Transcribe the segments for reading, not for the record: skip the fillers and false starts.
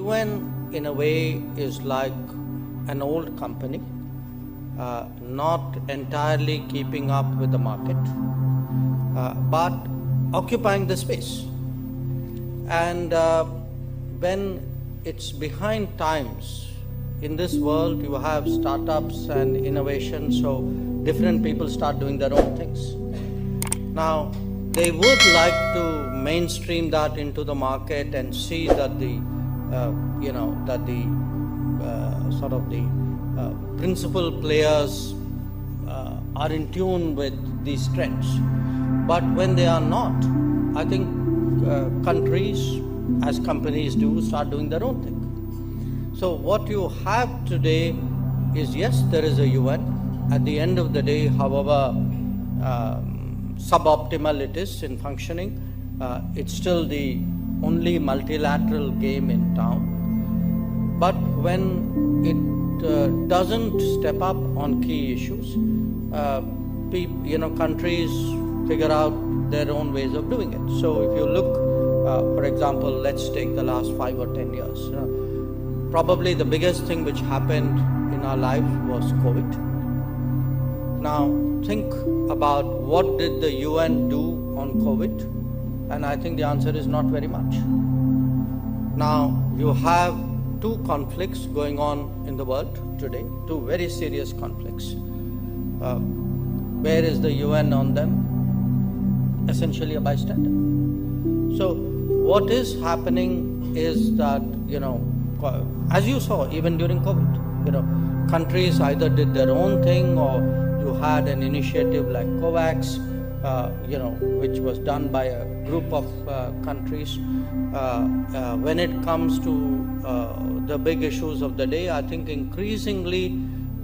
UN in a way is like an old company, not entirely keeping up with the market, but occupying the space. And when it's behind times, in this world you have startups and innovation, so different people start doing their own things. Now, they would like to mainstream that into the market and see that the principal players are in tune with these trends. But when they are not, I think countries, as companies do, start doing their own thing. So what you have today is, yes, there is a UN. At the end of the day, however suboptimal it is in functioning, it's still the only multilateral game in town. But when it doesn't step up on key issues, countries figure out their own ways of doing it. So if you look, for example, let's take the last 5 or 10 years. Probably the biggest thing which happened in our life was COVID. Now think about what did the UN do on COVID, and I think the answer is not very much. Now you have two conflicts going on in the world today, two very serious conflicts. Where is the UN on them? Essentially a bystander. So what is happening is that, as you saw even during COVID, countries either did their own thing, or you had an initiative like COVAX, which was done by a group of countries. When it comes to the big issues of the day, I think increasingly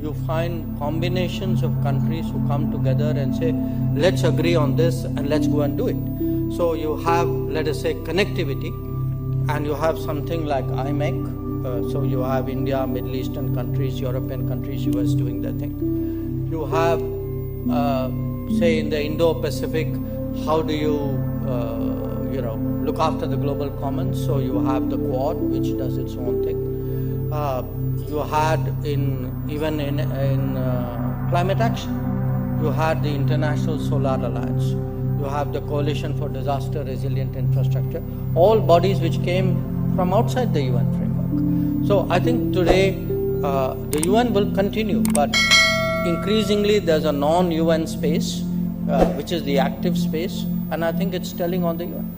you find combinations of countries who come together and say, let's agree on this and let's go and do it. So you have, let us say, connectivity, and you have something like IMEC. So you have India, Middle Eastern countries, European countries, US doing their thing. You have, say, in the Indo-Pacific, how do you, look after the global commons? So you have the Quad, which does its own thing. You had even in climate action, you had the International Solar Alliance. You have the Coalition for Disaster Resilient Infrastructure, all bodies which came from outside the UN framework. So I think today the UN will continue, but increasingly there's a non-UN space, which is the active space, and I think it's telling on the UN.